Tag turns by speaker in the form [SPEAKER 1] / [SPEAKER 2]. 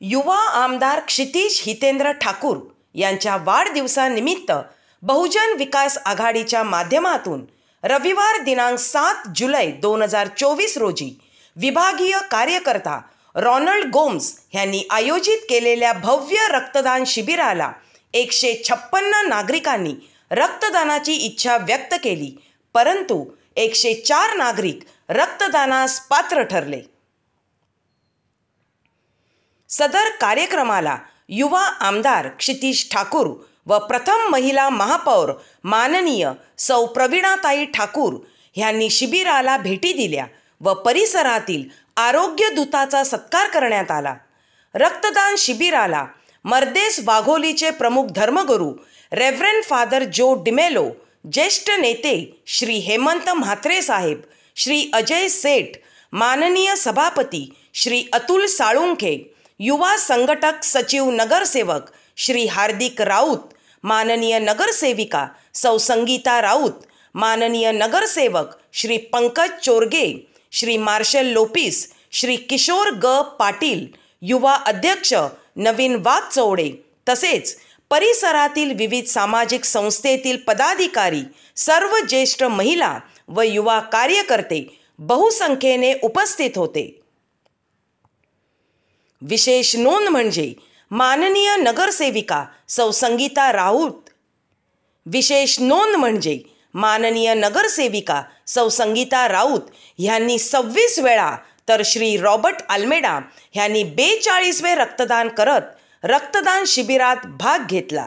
[SPEAKER 1] युवा आमदार क्षितिज हितेंद्र ठाकूर यांच्या वाढदिवसानिमित्त बहुजन विकास आघाडीच्या माध्यमातून रविवार दिनांक 7 जुलै 2024 रोजी विभागीय कार्यकर्ता रॉनल्ड गोम्स यांनी आयोजित केलेल्या भव्य रक्तदान शिबिराला 156 नागरिकांनी रक्तदानाची इच्छा व्यक्त केली, परंतु 104 नागरिक रक्तदानास पात्र ठरले. सदर कार्यक्रमाला युवा आमदार क्षितिज ठाकूर व प्रथम महिला महापौर माननीय सौ प्रवीणाताई ठाकूर यांनी शिबिराला भेटी दिल्या व परिसरातील आरोग्य दूताचा सत्कार करण्यात आला. रक्तदान शिबिराला मर्देस वाघोलीचे प्रमुख धर्मगुरू रेव्हरंड फादर जो डिमेलो, ज्येष्ठ नेते श्री हेमंत म्हात्रे साहेब, श्री अजय सेठ, माननीय सभापती श्री अतुल साळुंखे, युवा संघटक सचिव नगरसेवक श्री हार्दिक राऊत, माननीय नगरसेविका सौ संगीता राऊत, माननीय नगरसेवक श्री पंकज चोरगे, श्री मार्शल लोपिस, श्री किशोर ग पाटील, युवा अध्यक्ष नवीन वाघचौडे तसेच परिसरातील विविध सामाजिक संस्थेतील पदाधिकारी, सर्व ज्येष्ठ महिला व युवा कार्यकर्ते बहुसंख्येने उपस्थित होते. विशेष नोंद म्हणजे माननीय नगरसेविका सौ संगीता राऊत विशेष नोंद म्हणजे माननीय नगरसेविका सौ संगीता राऊत यांनी 26 वेळा तर श्री रॉबर्ट अल्मेडा यांनी 42 रक्तदान करत रक्तदान शिबिरात भाग घेतला.